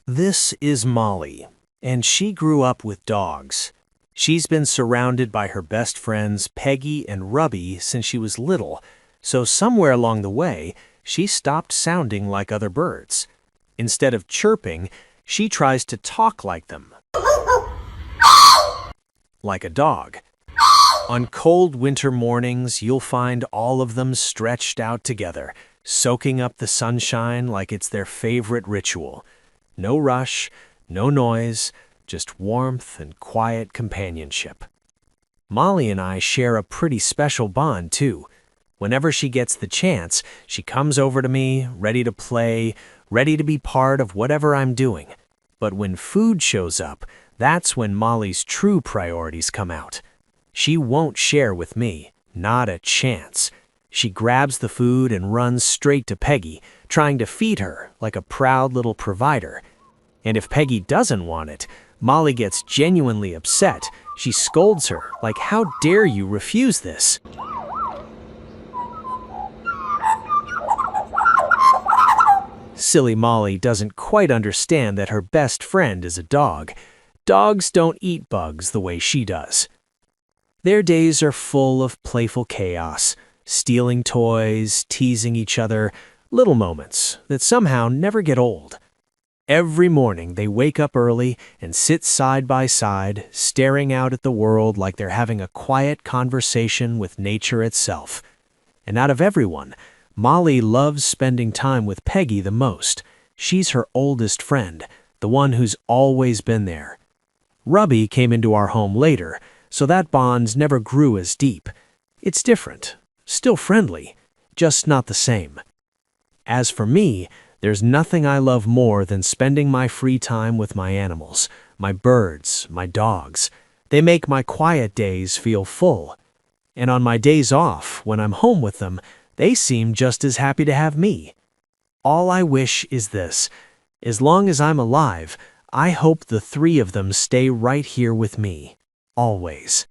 This is Molly, and she grew up with dogs. She's been surrounded by her best friends Peggy and Rubby since she was little, so somewhere along the way, she stopped sounding like other birds. Instead of chirping, she tries to talk like them, like a dog. On cold winter mornings, you'll find all of them stretched out together, soaking up the sunshine like it's their favorite ritual. No rush, no noise, just warmth and quiet companionship. Molly and I share a pretty special bond, too. Whenever she gets the chance, she comes over to me, ready to play, ready to be part of whatever I'm doing. But when food shows up, that's when Molly's true priorities come out. She won't share with me, not a chance. She grabs the food and runs straight to Peggy, trying to feed her like a proud little provider. And if Peggy doesn't want it, Molly gets genuinely upset. She scolds her, like, "How dare you refuse this?" Silly Molly doesn't quite understand that her best friend is a dog. Dogs don't eat bugs the way she does. Their days are full of playful chaos, stealing toys, teasing each other, little moments that somehow never get old. Every morning they wake up early and sit side by side, staring out at the world like they're having a quiet conversation with nature itself. And out of everyone, Molly loves spending time with Peggy the most. She's her oldest friend, the one who's always been there. Rubby came into our home later, so that bond never grew as deep. It's different, still friendly, just not the same. As for me, there's nothing I love more than spending my free time with my animals, my birds, my dogs. They make my quiet days feel full. And on my days off, when I'm home with them, they seem just as happy to have me. All I wish is this: as long as I'm alive, I hope the three of them stay right here with me, always.